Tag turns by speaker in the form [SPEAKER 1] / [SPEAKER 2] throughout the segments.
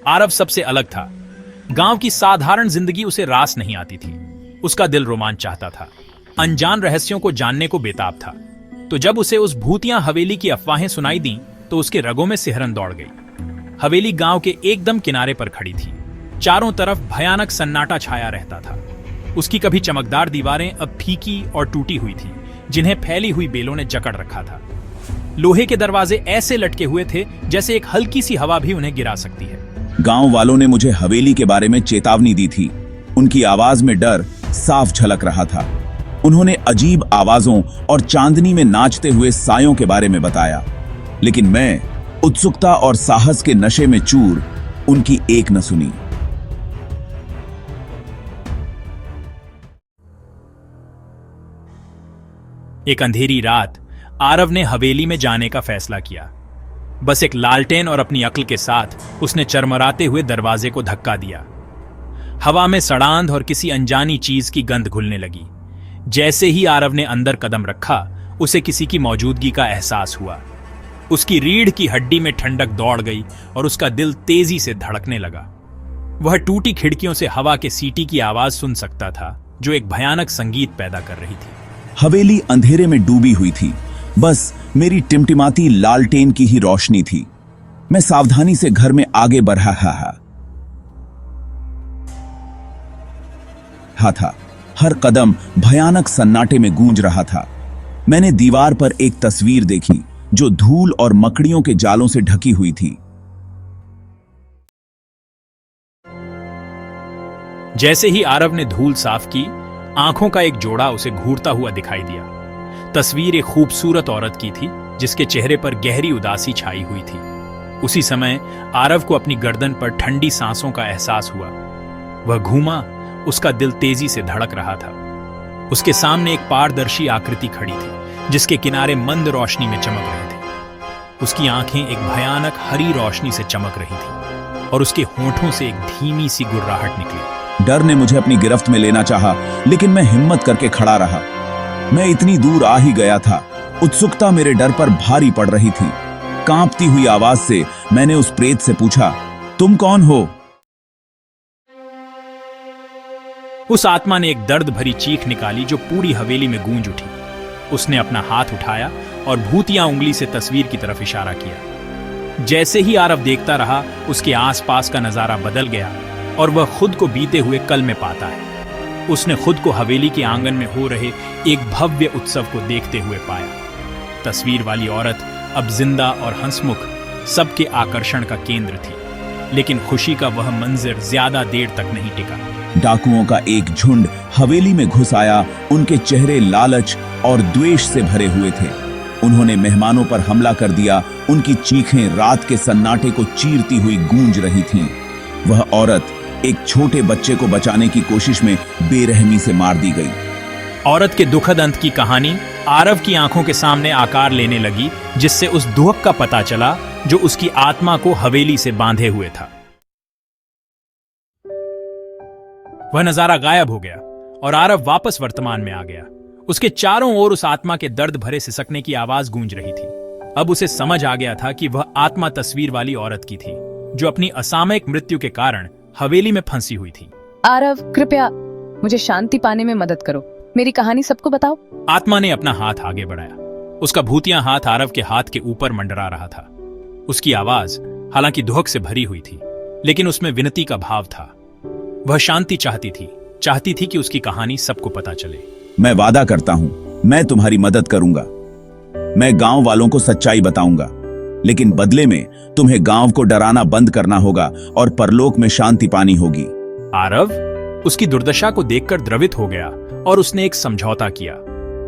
[SPEAKER 1] आरव सबसे अलग था। गांव की साधारण जिंदगी उसे रास नहीं आती थी। उसका दिल रोमांच चाहता था, अनजान रहस्यों को जानने को बेताब था। तो जब उसे उस भूतिया हवेली की अफवाहें सुनाई दी तो उसके रगों में सिहरन दौड़ गई। हवेली गांव के एकदम किनारे पर खड़ी थी। चारों तरफ भयानक सन्नाटा छाया रहता था। उसकी कभी चमकदार दीवारें अब फीकी और टूटी हुई थी, जिन्हें फैली हुई बेलों ने जकड़ रखा था। लोहे के दरवाजे ऐसे लटके हुए थे जैसे एक हल्की सी हवा भी उन्हें गिरा सकती है।
[SPEAKER 2] गांव वालों ने मुझे हवेली के बारे में चेतावनी दी थी। उनकी आवाज में डर साफ झलक रहा था। उन्होंने अजीब आवाजों और चांदनी में नाचते हुए सायों के बारे में बताया, लेकिन मैं उत्सुकता और साहस के नशे में चूर उनकी एक न सुनी।
[SPEAKER 1] एक अंधेरी रात आरव ने हवेली में जाने का फैसला किया। बस एक लालटेन और अपनी अक्ल के साथ उसने चरमराते हुए दरवाजे को धक्का दिया। हवा में सड़ांध और किसी अनजानी चीज की गंध घुलने लगी। जैसे ही आरव ने अंदर कदम रखा, उसे किसी की मौजूदगी का एहसास हुआ। उसकी रीढ़ की हड्डी में ठंडक दौड़ गई और उसका दिल तेजी से धड़कने लगा। वह टूटी खिड़कियों से हवा के सीटी की आवाज सुन सकता था, जो एक भयानक संगीत पैदा कर रही थी।
[SPEAKER 2] हवेली अंधेरे में डूबी हुई थी। बस मेरी टिमटिमाती लालटेन की ही रोशनी थी। मैं सावधानी से घर में आगे बढ़ रहा था। हर कदम भयानक सन्नाटे में गूंज रहा था। मैंने दीवार पर एक तस्वीर देखी जो धूल और मकड़ियों के जालों से ढकी हुई थी।
[SPEAKER 1] जैसे ही आरव ने धूल साफ की, आंखों का एक जोड़ा उसे घूरता हुआ दिखाई दिया। तस्वीर एक खूबसूरत औरत की थी, जिसके चेहरे पर गहरी उदासी छाई हुई थी। उसी समय आरव को अपनी गर्दन पर ठंडी सांसों का एहसास हुआ। वह घूमा, उसका दिल तेजी से धड़क रहा था। उसके सामने एक पारदर्शी आकृति खड़ी थी, जिसके किनारे मंद रोशनी में चमक रहे थे। उसकी आंखें एक भयानक हरी रोशनी से चमक रही थी और उसके होंठों से एक धीमी सी गुर्राहट निकली।
[SPEAKER 2] डर ने मुझे अपनी गिरफ्त में लेना चाहा, लेकिन मैं हिम्मत करके खड़ा रहा। मैं इतनी दूर आ ही गया था। उत्सुकता मेरे डर पर भारी पड़ रही थी। कांपती हुई आवाज से मैंने उस प्रेत से पूछा, तुम कौन हो?
[SPEAKER 1] उस आत्मा ने एक दर्द भरी चीख निकाली जो पूरी हवेली में गूंज उठी। उसने अपना हाथ उठाया और भूतिया उंगली से तस्वीर की तरफ इशारा किया। जैसे ही आरव देखता रहा, उसके आसपास का नजारा बदल गया और वह खुद को बीते हुए कल में पाता है। उसने खुद को हवेली के आंगन में हो रहे एक भव्य उत्सव को देखते हुए पाया। तस्वीर वाली औरत अब जिंदा और हंसमुख सबके आकर्षण का केंद्र थी, लेकिन खुशी का वह मंजर ज्यादा देर तक नहीं टिका।
[SPEAKER 2] डाकुओं का एक झुंड हवेली में घुस आया। उनके चेहरे लालच और द्वेष से भरे हुए थे। उन्होंने मेहमानों पर हमला कर दिया। उनकी चीखें रात के सन्नाटे को चीरती हुई गूंज रही थीं। वह औरत एक छोटे बच्चे को बचाने की कोशिश में बेरहमी से मार दी गई।
[SPEAKER 1] औरत के दुखद अंत की कहानी आरव की आंखों के सामने आकार लेने लगी, जिससे उस दुख का पता चला जो उसकी आत्मा को हवेली से बांधे हुए था। वह नजारा गायब हो गया और आरव वापस वर्तमान में आ गया। उसके चारों ओर उस आत्मा के दर्द भरे सिसकने की आवाज गूंज रही थी। अब उसे समझ आ गया था कि वह आत्मा तस्वीर वाली औरत की थी, जो अपनी असामयिक मृत्यु के कारण हवेली में फंसी हुई थी।
[SPEAKER 3] आरव, कृपया मुझे शांति पाने में मदद करो। मेरी कहानी सबको बताओ।
[SPEAKER 1] आत्मा ने अपना हाथ आगे बढ़ाया। उसका भूतिया हाथ आरव के हाथ के ऊपर मंडरा रहा था। उसकी आवाज हालांकि दुहक से भरी हुई थी, लेकिन उसमें विनती का भाव था। वह शांति चाहती थी कि उसकी कहानी सबको पता चले।
[SPEAKER 2] मैं वादा करता हूं, मैं तुम्हारी मदद करूंगा। मैं गांव वालों को सच्चाई बताऊंगा, लेकिन बदले में तुम्हें गांव को डराना बंद करना होगा और परलोक में शांति पानी होगी।
[SPEAKER 1] आरव उसकी दुर्दशा को देखकर द्रवित हो गया और उसने एक समझौता किया।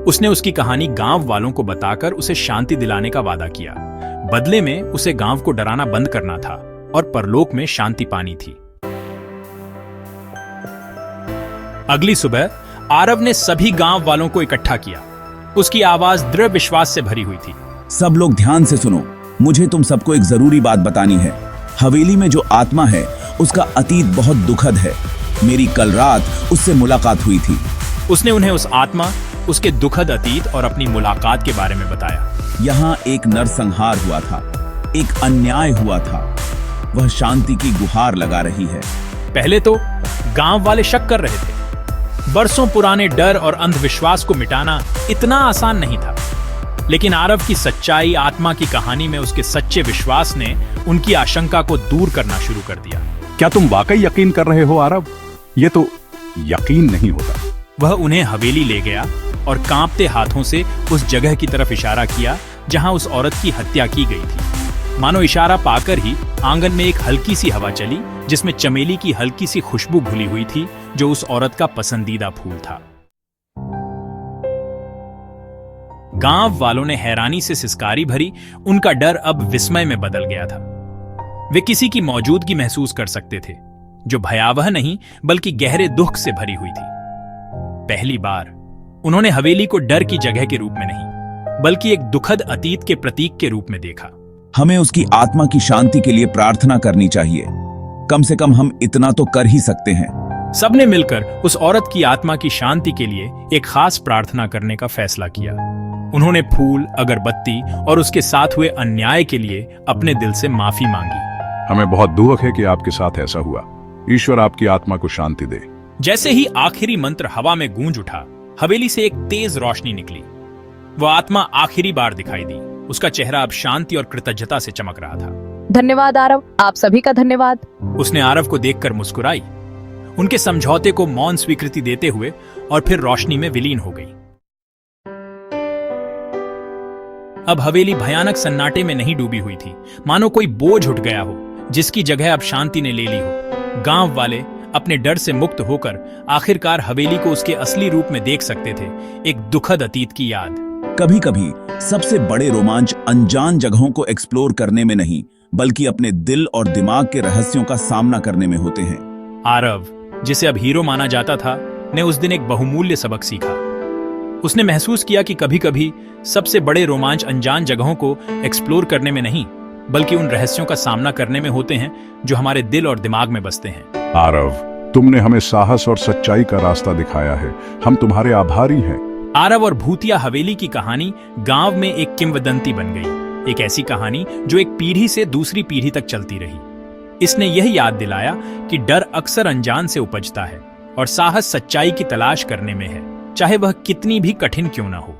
[SPEAKER 1] उसने उसकी कहानी गांव वालों को बताकर उसे शांति दिलाने का वादा किया। बदले में उसे गांव को डराना बंद करना था और परलोक में शांति पानी थी। अगली सुबह आरव ने सभी गांव वालों को इकट्ठा किया। उसकी आवाज दृढ़ विश्वास से भरी हुई थी।
[SPEAKER 2] सब लोग ध्यान से सुनो, मुझे तुम सबको एक जरूरी बात बतानी है। हवेली में जो आत्मा है, उसका अतीत बहुत दुखद है। मेरी कल रात उससे मुलाकात हुई थी।
[SPEAKER 1] उसने उन्हें उस आत्मा, उसके दुखद अतीत और अपनी मुलाकात के बारे में बताया।
[SPEAKER 2] यहाँ एक नरसंहार हुआ था, एक अन्याय हुआ था। वह शांति की गुहार लगा रही है।
[SPEAKER 1] पहले तो गांव वाले शक कर रहे थे। बरसों पुराने डर और अंधविश्वास को मिटाना इतना आसान नहीं था, लेकिन आरव की सच्चाई आत्मा की कहानी में उसके सच्चे विश्वास ने उनकी आशंका को दूर करना शुरू कर दिया।
[SPEAKER 4] क्या तुम वाकई यकीन कर रहे हो आरव? ये तो यकीन नहीं होता।
[SPEAKER 1] वह उन्हें हवेली ले गया और कांपते हाथों से उस जगह की तरफ इशारा किया जहां उस औरत की हत्या की गई थी। मानो इशारा पाकर ही आंगन में एक हल्की सी हवा चली, जिसमें चमेली की हल्की सी खुशबू घुली हुई थी, जो उस औरत का पसंदीदा फूल था। गांव वालों ने हैरानी से सिसकारी भरी। उनका डर अब विस्मय में बदल गया था। वे किसी की मौजूदगी महसूस कर सकते थे, जो भयावह नहीं बल्कि गहरे दुख से भरी हुई थी। पहली बार उन्होंने हवेली को डर की जगह के रूप में नहीं, बल्कि एक दुखद अतीत के प्रतीक के रूप में देखा।
[SPEAKER 2] हमें उसकी आत्मा की शांति के लिए प्रार्थना करनी चाहिए। कम से कम हम इतना तो कर ही सकते हैं।
[SPEAKER 1] सबने मिलकर उस औरत की आत्मा की शांति के लिए एक खास प्रार्थना करने का फैसला किया। उन्होंने फूल, अगरबत्ती और उसके साथ हुए अन्याय के लिए अपने दिल से माफी मांगी।
[SPEAKER 4] हमें बहुत दुख है कि आपके साथ ऐसा हुआ। ईश्वर आपकी आत्मा को शांति दे।
[SPEAKER 1] जैसे ही आखिरी मंत्र हवा में गूंज उठा, हवेली से एक तेज रोशनी निकली। वह आत्मा आखिरी बार दिखाई दी। उसका चेहरा अब शांति और कृतज्ञता से चमक रहा था।
[SPEAKER 3] धन्यवाद आरव, आप सभी का धन्यवाद।
[SPEAKER 1] उसने आरव को देखकर मुस्कुराई, उनके समझौते को मौन स्वीकृति देते हुए, और फिर रोशनी में विलीन हो गई। अब हवेली भयानक सन्नाटे में नहीं डूबी हुई थी, मानो कोई बोझ उठ गया हो, जिसकी जगह अब शांति ने ले ली हो। गांव वाले अपने डर से मुक्त होकर आखिरकार हवेली को उसके असली रूप में देख सकते थे, एक दुखद अतीत की याद।
[SPEAKER 2] कभी कभी सबसे बड़े रोमांच अनजान जगहों को एक्सप्लोर करने में नहीं, बल्कि अपने दिल और दिमाग के रहस्यों का सामना करने में होते हैं।
[SPEAKER 1] आरव, जिसे अब हीरो माना जाता था, ने उस दिन एक बहुमूल्य सबक सीखा। उसने महसूस किया कि कभी कभी सबसे बड़े रोमांच अनजान जगहों को एक्सप्लोर करने में नहीं, बल्कि उन रहस्यों का सामना करने में होते हैं जो हमारे दिल और दिमाग में बसते हैं।
[SPEAKER 4] आरव, तुमने हमें साहस और सच्चाई का रास्ता दिखाया है। हम तुम्हारे आभारी हैं।
[SPEAKER 1] आरव और भूतिया हवेली की कहानी गांव में एक किंवदंती बन गई, एक ऐसी कहानी जो एक पीढ़ी से दूसरी पीढ़ी तक चलती रही। इसने यह याद दिलाया कि डर अक्सर अनजान से उपजता है और साहस सच्चाई की तलाश करने में है, चाहे वह कितनी भी कठिन क्यों ना हो।